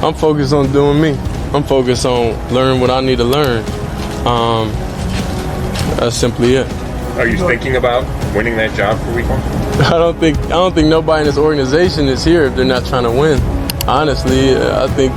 I'm focused on doing me. I'm focused on learning what I need to learn. That's simply it. Are you thinking about winning that job for week 1? I don't think nobody in this organization is here if they're not trying to win. Honestly, I think,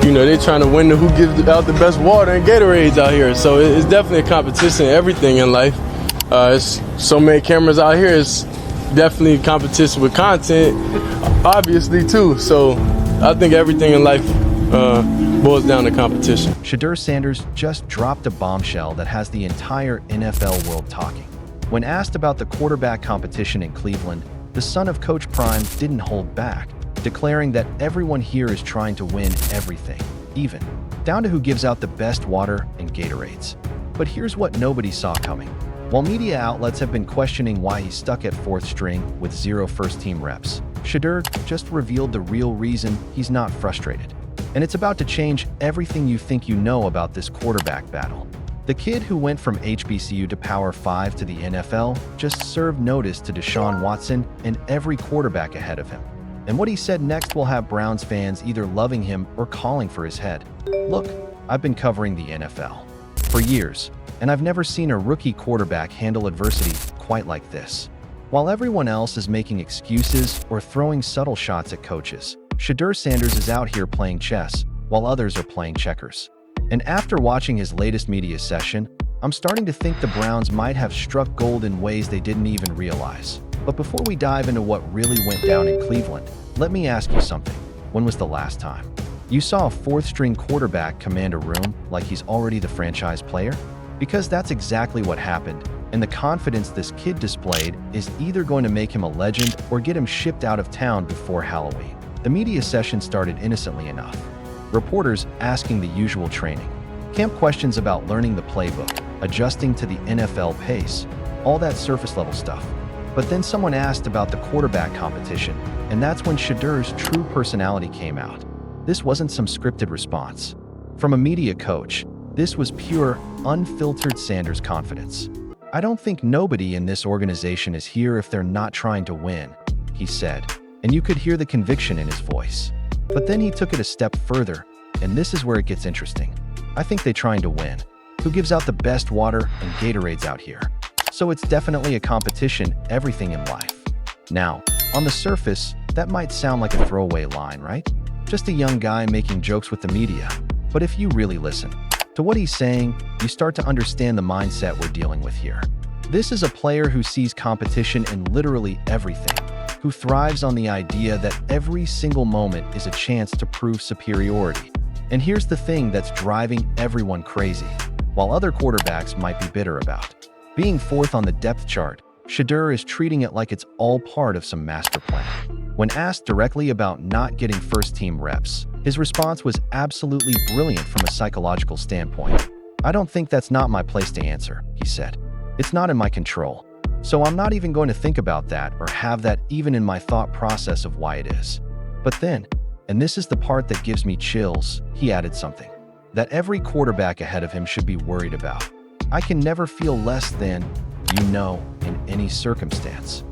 they're trying to win who gives out the best water and Gatorades out here. So it's definitely a competition in everything in life. It's so many cameras out here. It's definitely competition with content, obviously, too. So I think everything in life boils down to competition. Shedeur Sanders just dropped a bombshell that has the entire NFL world talking. When asked about the quarterback competition in Cleveland, the son of Coach Prime didn't hold back, declaring that everyone here is trying to win everything, even down to who gives out the best water and Gatorades. But here's what nobody saw coming. While media outlets have been questioning why he's stuck at 4th string with 0 first-team reps, Shedeur just revealed the real reason he's not frustrated. And it's about to change everything you think you know about this quarterback battle. The kid who went from HBCU to Power 5 to the NFL just served notice to Deshaun Watson and every quarterback ahead of him. And what he said next will have Browns fans either loving him or calling for his head. Look, I've been covering the NFL for years, and I've never seen a rookie quarterback handle adversity quite like this. While everyone else is making excuses or throwing subtle shots at coaches, Shedeur Sanders is out here playing chess while others are playing checkers. And after watching his latest media session, I'm starting to think the Browns might have struck gold in ways they didn't even realize. But before we dive into what really went down in Cleveland, let me ask you something. When was the last time you saw a 4th-string quarterback command a room like he's already the franchise player? Because that's exactly what happened, and the confidence this kid displayed is either going to make him a legend or get him shipped out of town before Halloween. The media session started innocently enough. Reporters asking the usual training camp questions about learning the playbook, adjusting to the NFL pace, all that surface-level stuff. But then someone asked about the quarterback competition, and that's when Shedeur's true personality came out. This wasn't some scripted response from a media coach. This was pure, unfiltered Sanders confidence. I don't think nobody in this organization is here if they're not trying to win, he said, and you could hear the conviction in his voice. But then he took it a step further, and this is where it gets interesting. I think they're trying to win. Who gives out the best water and Gatorades out here? So it's definitely a competition, everything in life. Now, on the surface, that might sound like a throwaway line, right? Just a young guy making jokes with the media. But if you really listen to what he's saying, you start to understand the mindset we're dealing with here. This is a player who sees competition in literally everything, who thrives on the idea that every single moment is a chance to prove superiority. And here's the thing that's driving everyone crazy, while other quarterbacks might be bitter about being 4th on the depth chart, Shedeur is treating it like it's all part of some master plan. When asked directly about not getting first-team reps, his response was absolutely brilliant from a psychological standpoint. I don't think that's not my place to answer, he said. It's not in my control. So I'm not even going to think about that or have that even in my thought process of why it is. But then, and this is the part that gives me chills, he added something that every quarterback ahead of him should be worried about. I can never feel less than, in any circumstance.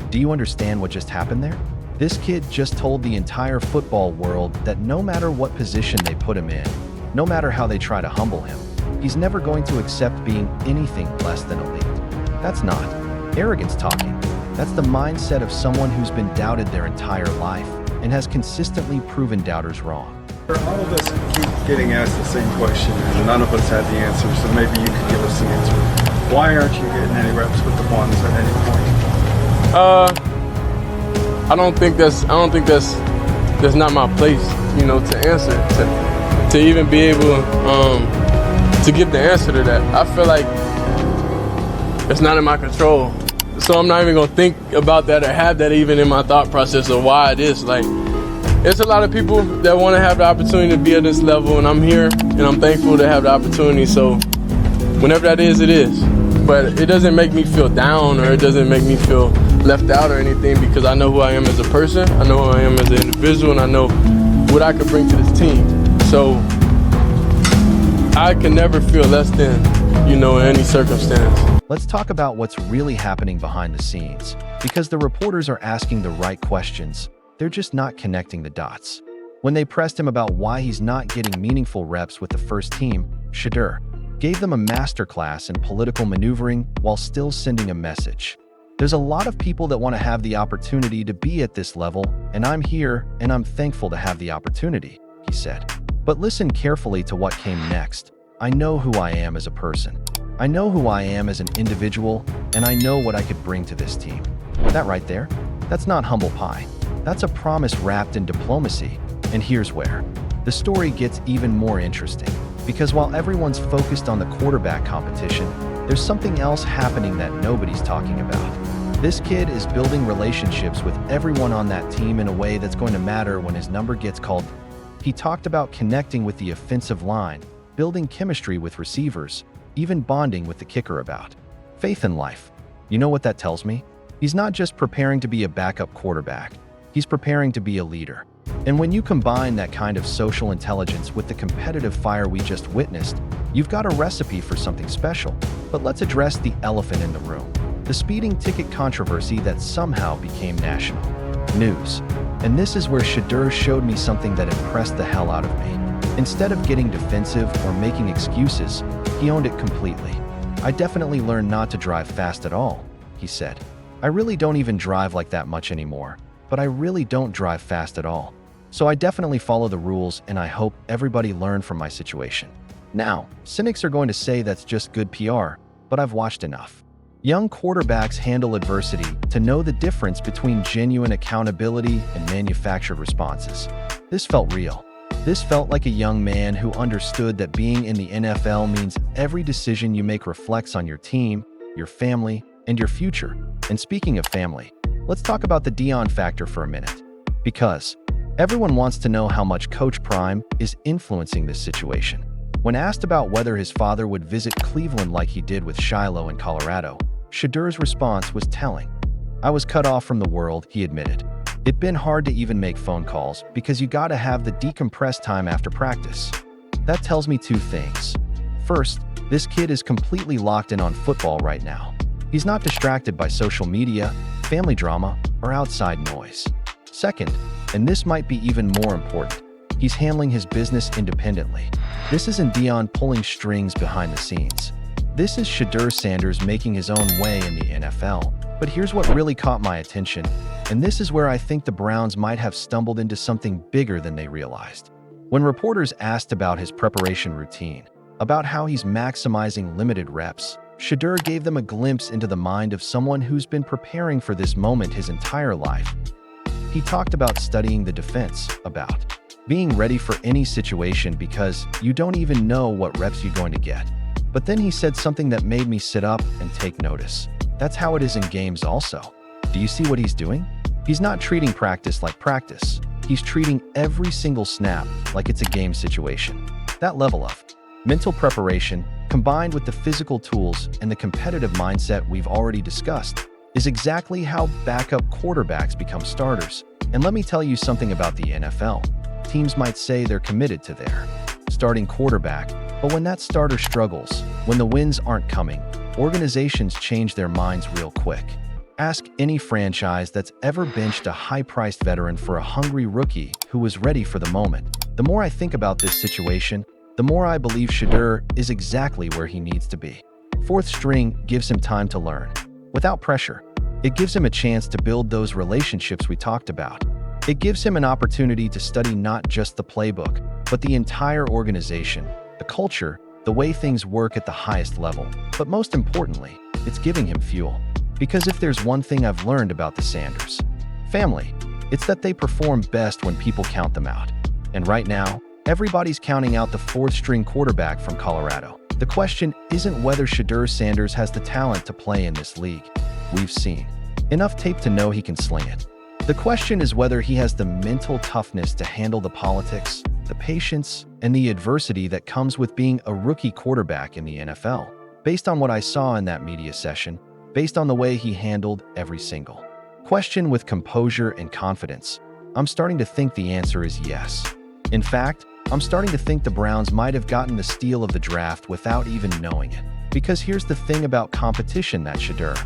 Do you understand what just happened there? This kid just told the entire football world that no matter what position they put him in, no matter how they try to humble him, he's never going to accept being anything less than elite. That's not arrogance talking. That's the mindset of someone who's been doubted their entire life and has consistently proven doubters wrong. All of us keep getting asked the same question, and none of us had the answer, so maybe you could give us the answer. Why aren't you getting any reps with the ones at any point? I don't think that's not my place, to answer, to even be able to give the answer to that. I feel like it's not in my control. So I'm not even gonna think about that or have that even in my thought process of why it is. Like, it's a lot of people that want to have the opportunity to be at this level, and I'm here, and I'm thankful to have the opportunity. So whenever that is, it is. But it doesn't make me feel down, or it doesn't make me feel left out or anything, because I know who I am as a person, I know who I am as an individual, and I know what I can bring to this team. So I can never feel less than, in any circumstance. Let's talk about what's really happening behind the scenes, because the reporters are asking the right questions. They're just not connecting the dots. When they pressed him about why he's not getting meaningful reps with the first team, Shedeur gave them a masterclass in political maneuvering while still sending a message. There's a lot of people that want to have the opportunity to be at this level, and I'm here and I'm thankful to have the opportunity, he said. But listen carefully to what came next. I know who I am as a person. I know who I am as an individual, and I know what I could bring to this team. That right there? That's not humble pie. That's a promise wrapped in diplomacy. And here's where the story gets even more interesting. Because while everyone's focused on the quarterback competition, there's something else happening that nobody's talking about. This kid is building relationships with everyone on that team in a way that's going to matter when his number gets called. He talked about connecting with the offensive line, building chemistry with receivers, even bonding with the kicker about faith in life. You know what that tells me? He's not just preparing to be a backup quarterback. He's preparing to be a leader. And when you combine that kind of social intelligence with the competitive fire we just witnessed, you've got a recipe for something special. But let's address the elephant in the room, the speeding ticket controversy that somehow became national news. And this is where Shedeur showed me something that impressed the hell out of me. Instead of getting defensive or making excuses, he owned it completely. I definitely learned not to drive fast at all, he said. I really don't even drive like that much anymore, but I really don't drive fast at all. So I definitely follow the rules, and I hope everybody learned from my situation. Now, cynics are going to say that's just good PR, but I've watched enough. Young quarterbacks handle adversity to know the difference between genuine accountability and manufactured responses. This felt real. This felt like a young man who understood that being in the NFL means every decision you make reflects on your team, your family, and your future. And speaking of family, let's talk about the Dion Factor for a minute. Because everyone wants to know how much Coach Prime is influencing this situation. When asked about whether his father would visit Cleveland like he did with Shiloh in Colorado, Shedeur's response was telling. I was cut off from the world, he admitted. It'd been hard to even make phone calls because you gotta have the decompress time after practice. That tells me two things. First, this kid is completely locked in on football right now. He's not distracted by social media, family drama, or outside noise. Second, and this might be even more important, he's handling his business independently. This isn't Dion pulling strings behind the scenes. This is Shedeur Sanders making his own way in the NFL. But here's what really caught my attention, and this is where I think the Browns might have stumbled into something bigger than they realized. When reporters asked about his preparation routine, about how he's maximizing limited reps, Shedeur gave them a glimpse into the mind of someone who's been preparing for this moment his entire life. He talked about studying the defense, about being ready for any situation because you don't even know what reps you're going to get. But then he said something that made me sit up and take notice. That's how it is in games also. Do you see what he's doing? He's not treating practice like practice. He's treating every single snap like it's a game situation. That level of mental preparation, combined with the physical tools and the competitive mindset we've already discussed, is exactly how backup quarterbacks become starters. And let me tell you something about the NFL. Teams might say they're committed to their starting quarterback, but when that starter struggles, when the wins aren't coming, organizations change their minds real quick. Ask any franchise that's ever benched a high-priced veteran for a hungry rookie who was ready for the moment. The more I think about this situation, the more I believe Shedeur is exactly where he needs to be. Fourth string gives him time to learn, without pressure. It gives him a chance to build those relationships we talked about. It gives him an opportunity to study not just the playbook, but the entire organization, the culture, the way things work at the highest level. But most importantly, it's giving him fuel. Because if there's one thing I've learned about the Sanders family, it's that they perform best when people count them out. And right now, everybody's counting out the fourth-string quarterback from Colorado. The question isn't whether Shedeur Sanders has the talent to play in this league. We've seen enough tape to know he can sling it. The question is whether he has the mental toughness to handle the politics, the patience, and the adversity that comes with being a rookie quarterback in the NFL. Based on what I saw in that media session, based on the way he handled every single question with composure and confidence, I'm starting to think the answer is yes. In fact, I'm starting to think the Browns might have gotten the steal of the draft without even knowing it. Because here's the thing about competition that Shedeur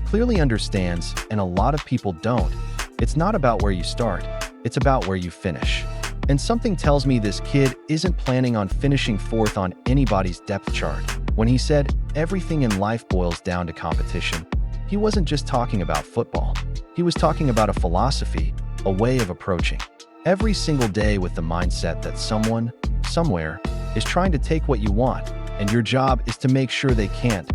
clearly understands, and a lot of people don't. It's not about where you start, it's about where you finish. And something tells me this kid isn't planning on finishing fourth on anybody's depth chart. When he said everything in life boils down to competition, he wasn't just talking about football. He was talking about a philosophy, a way of approaching every single day with the mindset that someone, somewhere, is trying to take what you want, and your job is to make sure they can't.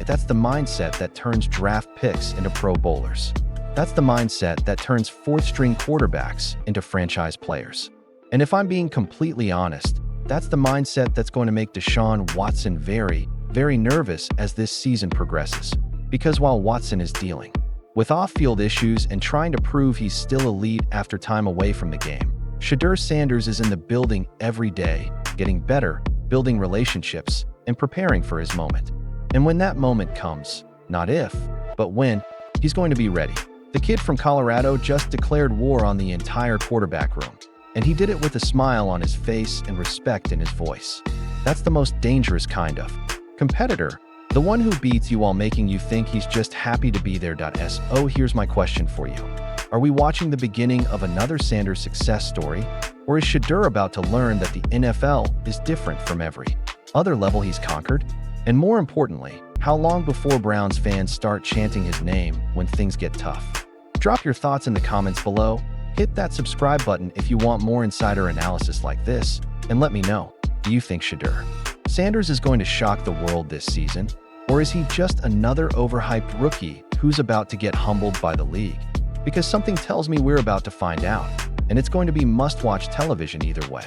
That's the mindset that turns draft picks into Pro Bowlers. That's the mindset that turns fourth-string quarterbacks into franchise players. And if I'm being completely honest, that's the mindset that's going to make Deshaun Watson very, very nervous as this season progresses. Because while Watson is dealing with off-field issues and trying to prove he's still elite after time away from the game, Shedeur Sanders is in the building every day, getting better, building relationships, and preparing for his moment. And when that moment comes, not if, but when, he's going to be ready. The kid from Colorado just declared war on the entire quarterback room, and he did it with a smile on his face and respect in his voice. That's the most dangerous kind of competitor, the one who beats you while making you think he's just happy to be there. So here's my question for you. Are we watching the beginning of another Sanders success story, or is Shedeur about to learn that the NFL is different from every other level he's conquered? And more importantly, how long before Browns fans start chanting his name when things get tough? Drop your thoughts in the comments below, hit that subscribe button if you want more insider analysis like this, and let me know, do you think Shedeur Sanders is going to shock the world this season, or is he just another overhyped rookie who's about to get humbled by the league? Because something tells me we're about to find out, and it's going to be must-watch television either way.